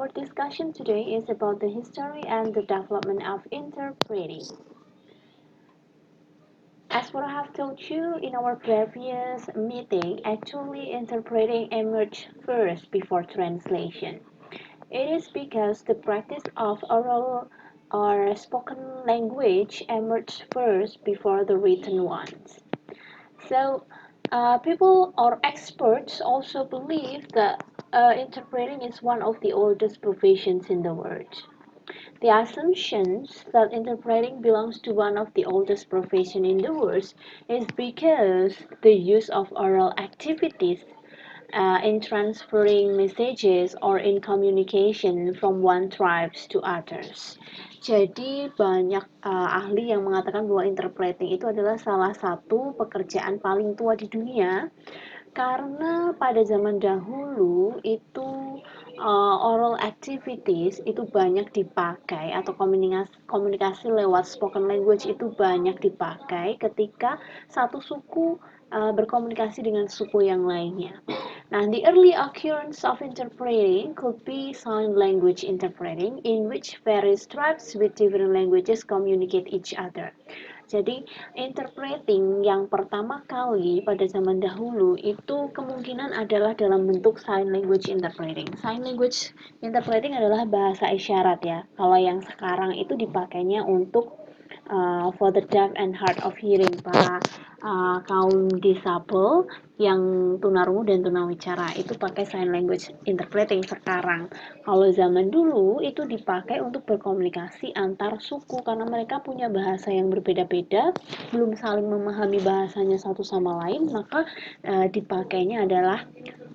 our discussion today is about the history and the development of interpreting. As what I have told you in our previous meeting, actually interpreting emerged first before translation. It is because the practice of oral or spoken language emerged first before the written ones. So, people or experts also believe that interpreting is one of the oldest professions in the world. The assumptions that interpreting belongs to one of the oldest professions in the world is because the use of oral activities in transferring messages or in communication from one tribes to others. Jadi banyak ahli yang mengatakan bahwa interpreting itu adalah salah satu pekerjaan paling tua di dunia karena pada zaman dahulu itu oral activities itu banyak dipakai atau komunikasi lewat spoken language itu banyak dipakai ketika satu suku berkomunikasi dengan suku yang lainnya. Now, the early occurrence of interpreting could be sign language interpreting, in which various tribes with different languages communicate each other. Jadi, interpreting yang pertama kali pada zaman dahulu itu kemungkinan adalah dalam bentuk sign language interpreting. Sign language interpreting adalah bahasa isyarat ya. Kalau yang sekarang itu dipakainya untuk for the deaf and hard of hearing, para kaum disabel yang tunarungu dan tunawicara itu pakai sign language interpreting sekarang. Kalau zaman dulu itu dipakai untuk berkomunikasi antar suku karena mereka punya bahasa yang berbeda-beda, belum saling memahami bahasanya satu sama lain, maka dipakainya adalah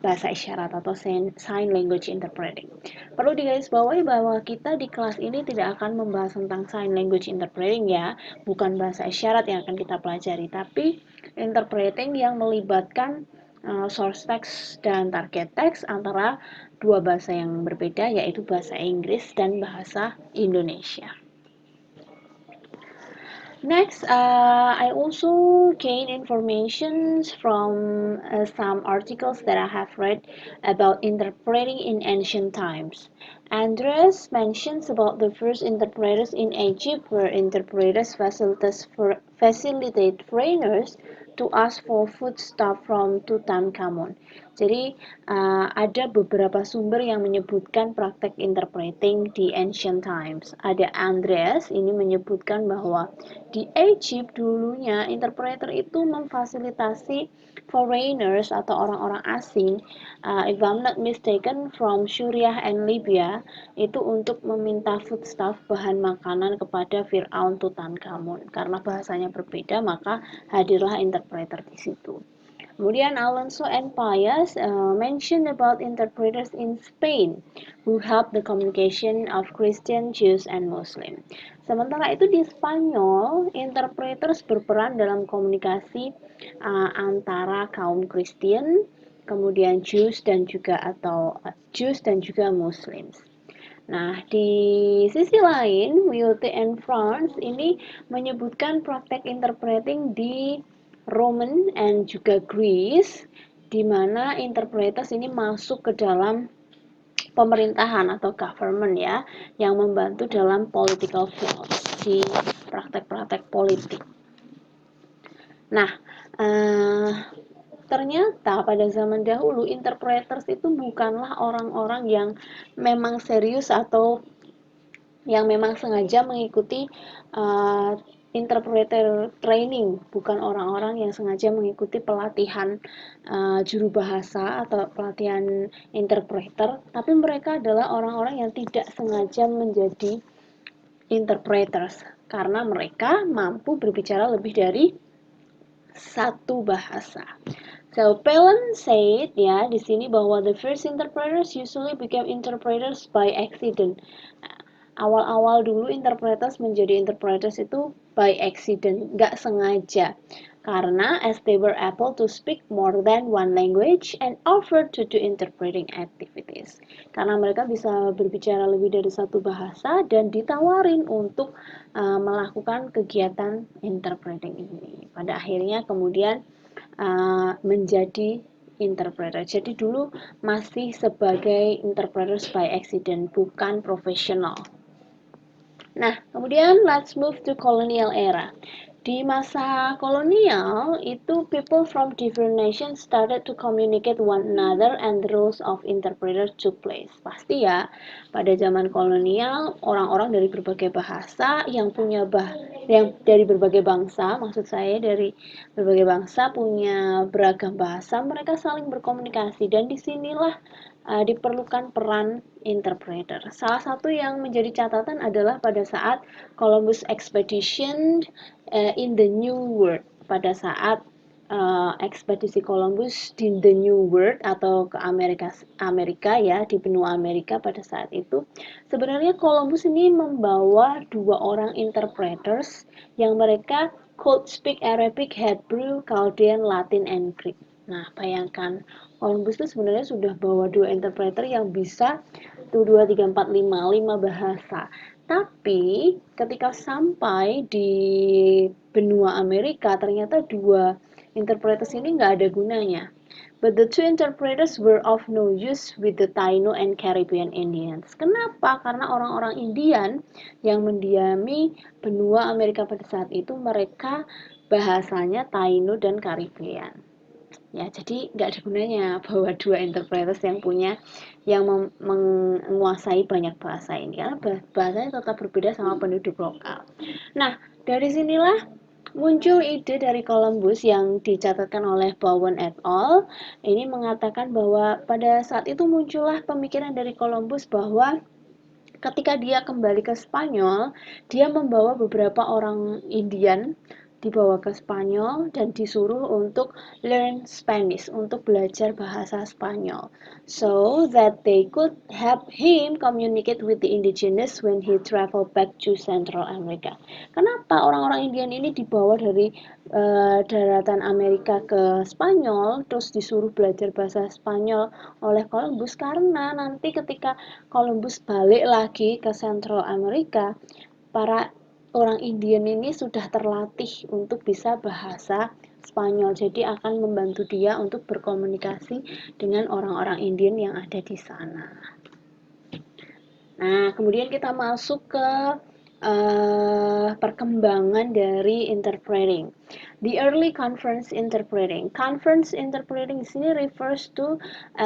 bahasa isyarat atau sign language interpreting. Perlu digarisbawahi bahwa kita di kelas ini tidak akan membahas tentang sign language interpreting ya, bukan bahasa isyarat yang akan kita pelajari, tapi interpreting yang melibatkan source text dan target text antara dua bahasa yang berbeda, yaitu bahasa Inggris dan bahasa Indonesia. Next, I also gain information from some articles that I have read about interpreting in ancient times. Andres mentions about the first interpreters in Egypt where interpreters facilitate foreigners to ask for foodstuff from Tutankhamun. Jadi ada beberapa sumber yang menyebutkan praktek interpreting di ancient times. Ada Andreas ini menyebutkan bahwa di Egypt dulunya interpreter itu memfasilitasi foreigners atau orang-orang asing, if I'm not mistaken from Suriah and Libya, itu untuk meminta foodstuff bahan makanan kepada Fir'aun Tutankhamun. Karena bahasanya berbeda, maka hadirlah interpreter di situ. Kemudian Alonso and Pius mentioned about interpreters in Spain who help the communication of Christian, Jews, and Muslim. Sementara itu di Spanyol, interpreters berperan dalam komunikasi antara kaum Kristen, kemudian Jews dan juga Muslims. Nah, di sisi lain, Wiote and France ini menyebutkan praktek interpreting di Roman and juga Greece, di mana interpreters ini masuk ke dalam pemerintahan atau government ya, yang membantu dalam political fields, di praktek-praktek politik. Nah, ternyata pada zaman dahulu interpreters itu bukanlah orang-orang yang memang serius atau yang memang sengaja mengikuti interpreter training, bukan orang-orang yang sengaja mengikuti pelatihan juru bahasa atau pelatihan interpreter, tapi mereka adalah orang-orang yang tidak sengaja menjadi interpreters karena mereka mampu berbicara lebih dari satu bahasa. So Palin said ya di sini bahwa the first interpreters usually became interpreters by accident. Awal-awal dulu interpreters menjadi interpreters itu by accident, nggak sengaja. Karena as they were able to speak more than one language and offered to do interpreting activities. Karena mereka bisa berbicara lebih dari satu bahasa dan ditawarin untuk melakukan kegiatan interpreting ini. Pada akhirnya kemudian menjadi interpreter. Jadi dulu masih sebagai interpreters by accident, bukan profesional. Nah, kemudian let's move to colonial era. Di masa kolonial, itu people from different nations started to communicate one another and the roles of interpreter took place. Pasti ya, pada zaman kolonial, orang-orang dari berbagai bahasa yang dari berbagai bangsa, maksud saya dari berbagai bangsa punya beragam bahasa, mereka saling berkomunikasi dan disinilah diperlukan peran interpreter. Salah satu yang menjadi catatan adalah pada saat Columbus Expedition in the New World. Pada saat ekspedisi Columbus di the New World atau ke Amerika ya, di benua Amerika pada saat itu, sebenarnya Columbus ini membawa 2 orang interpreters yang mereka could speak Arabic, Hebrew, Chaldean, Latin, and Greek. Nah, bayangkan Columbus itu sebenarnya sudah bawa 2 interpreter yang bisa 1, 2, 3, 4, 5 bahasa. Tapi ketika sampai di benua Amerika, ternyata 2 interpreters ini nggak ada gunanya. But the 2 interpreters were of no use with the Taino and Caribbean Indians. Kenapa? Karena orang-orang Indian yang mendiami benua Amerika pada saat itu, mereka bahasanya Taino dan Caribbean. Ya, jadi nggak ada gunanya bawa 2 interpreters yang menguasai banyak bahasa ini karena bahasanya tetap berbeda sama penduduk lokal. Nah, dari sinilah muncul ide dari Columbus yang dicatatkan oleh Bowen et al. Ini mengatakan bahwa pada saat itu muncullah pemikiran dari Columbus bahwa ketika dia kembali ke Spanyol, dia membawa beberapa orang Indian dibawa ke Spanyol dan disuruh untuk learn Spanish, untuk belajar bahasa Spanyol, so that they could help him communicate with the indigenous when he travel back to Central America. Kenapa orang-orang Indian ini dibawa dari daratan Amerika ke Spanyol, terus disuruh belajar bahasa Spanyol oleh Columbus? Karena nanti ketika Columbus balik lagi ke Central America, para orang Indian ini sudah terlatih untuk bisa bahasa Spanyol, jadi akan membantu dia untuk berkomunikasi dengan orang-orang Indian yang ada di sana. Nah, kemudian kita masuk ke perkembangan dari interpreting. The early conference interpreting. Conference interpreting sini refers to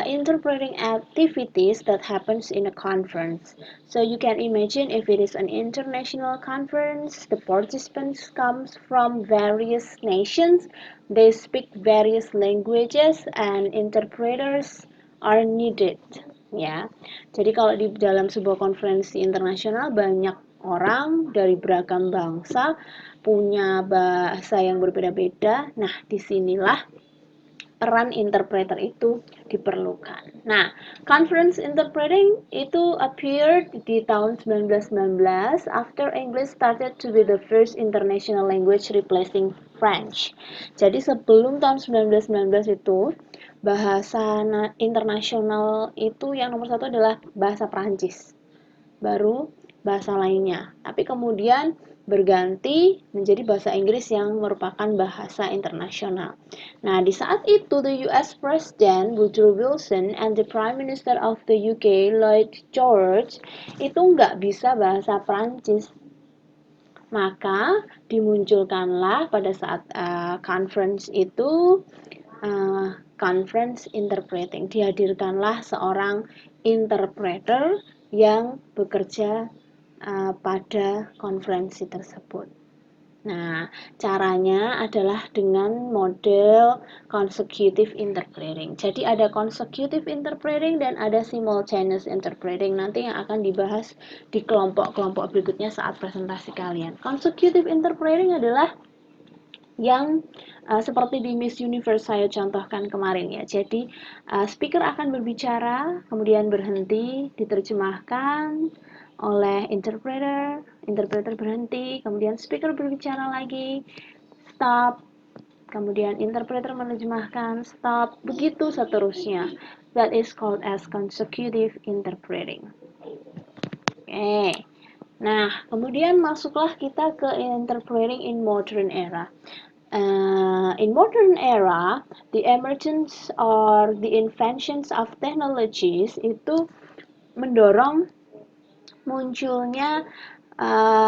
interpreting activities that happens in a conference. So you can imagine if it is an international conference, the participants comes from various nations, they speak various languages, and interpreters are needed. Ya, jadi kalau di dalam sebuah konferensi internasional banyak orang dari beragam bangsa punya bahasa yang berbeda-beda. Nah, disinilah peran interpreter itu diperlukan. Nah, conference interpreting itu appeared di tahun 1919 after English started to be the first international language replacing French. Jadi sebelum tahun 1919 itu bahasa internasional itu yang nomor 1 adalah bahasa Prancis. Baru bahasa lainnya. Tapi kemudian berganti menjadi bahasa Inggris yang merupakan bahasa internasional. Nah, di saat itu the US President Woodrow Wilson and the Prime Minister of the UK Lloyd George itu nggak bisa bahasa Prancis. Maka dimunculkanlah pada saat conference itu conference interpreting. Dihadirkanlah seorang interpreter yang bekerja pada konferensi tersebut. Nah, caranya adalah dengan model consecutive interpreting. Jadi ada consecutive interpreting dan ada simultaneous interpreting. Nanti yang akan dibahas di kelompok-kelompok berikutnya saat presentasi kalian. Consecutive interpreting adalah yang seperti di Miss Universe saya contohkan kemarin ya. Jadi speaker akan berbicara, kemudian berhenti, diterjemahkan oleh interpreter, interpreter berhenti, kemudian speaker berbicara lagi, stop, kemudian interpreter menerjemahkan, stop, begitu seterusnya. That is called as consecutive interpreting. Oke. Nah, kemudian masuklah kita ke interpreting in modern era. in modern era, the emergence or the inventions of technologies itu mendorong munculnya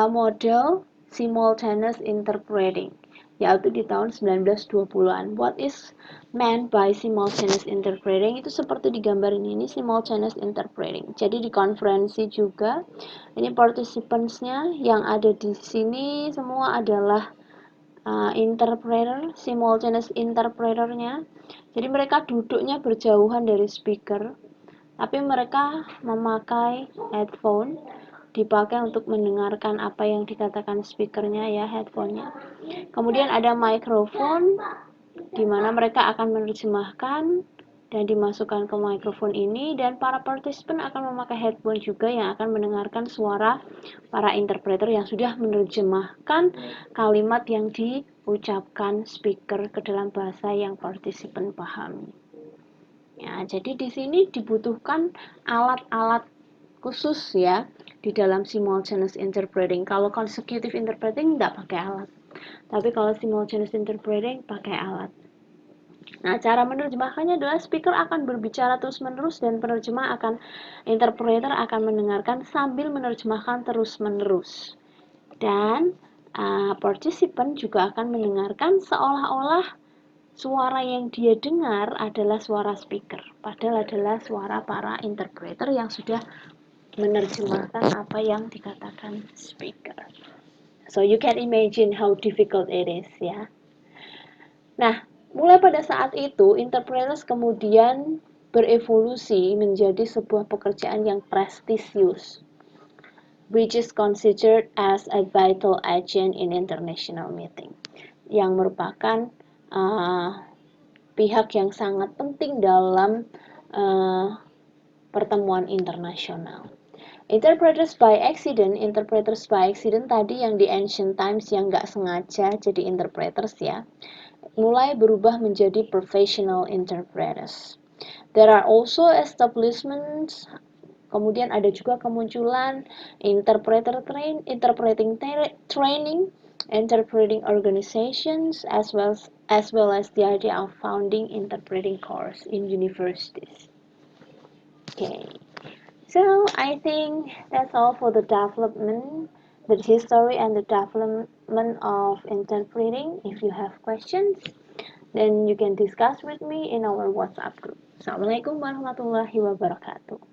model simultaneous interpreting, yaitu di tahun 1920-an. What is meant by simultaneous interpreting? Itu seperti di gambar ini simultaneous interpreting. Jadi di konferensi juga, ini participants-nya yang ada di sini semua adalah interpreter, simultaneous interpreternya. Jadi mereka duduknya berjauhan dari speaker, tapi mereka memakai headphone, dipakai untuk mendengarkan apa yang dikatakan speakernya ya, headphonenya. Kemudian ada mikrofon, di mana mereka akan menerjemahkan dan dimasukkan ke mikrofon ini, dan para participant akan memakai headphone juga yang akan mendengarkan suara para interpreter yang sudah menerjemahkan kalimat yang diucapkan speaker ke dalam bahasa yang participant pahami. Ya, jadi di sini dibutuhkan alat-alat khusus ya di dalam simultaneous interpreting. Kalau consecutive interpreting tidak pakai alat, tapi kalau simultaneous interpreting pakai alat. Nah, cara menerjemahkannya adalah speaker akan berbicara terus-menerus dan interpreter akan mendengarkan sambil menerjemahkan terus-menerus. Dan participant juga akan mendengarkan seolah-olah suara yang dia dengar adalah suara speaker, padahal adalah suara para interpreter yang sudah menerjemahkan apa yang dikatakan speaker. So you can imagine how difficult it is ya. Nah, mulai pada saat itu, interpreters kemudian berevolusi menjadi sebuah pekerjaan yang prestisius, which is considered as a vital agent in international meeting, yang merupakan pihak yang sangat penting dalam pertemuan internasional. Interpreters by accident tadi yang di ancient times yang nggak sengaja jadi interpreters ya, mulai berubah menjadi professional interpreters. There are also establishments, kemudian ada juga kemunculan interpreting training, interpreting organizations, as well as the idea of founding interpreting course in universities. Okay, so I think that's all for the history and the development of interpreting. If you have questions, then you can discuss with me in our WhatsApp group. Assalamualaikum warahmatullahi wabarakatuh.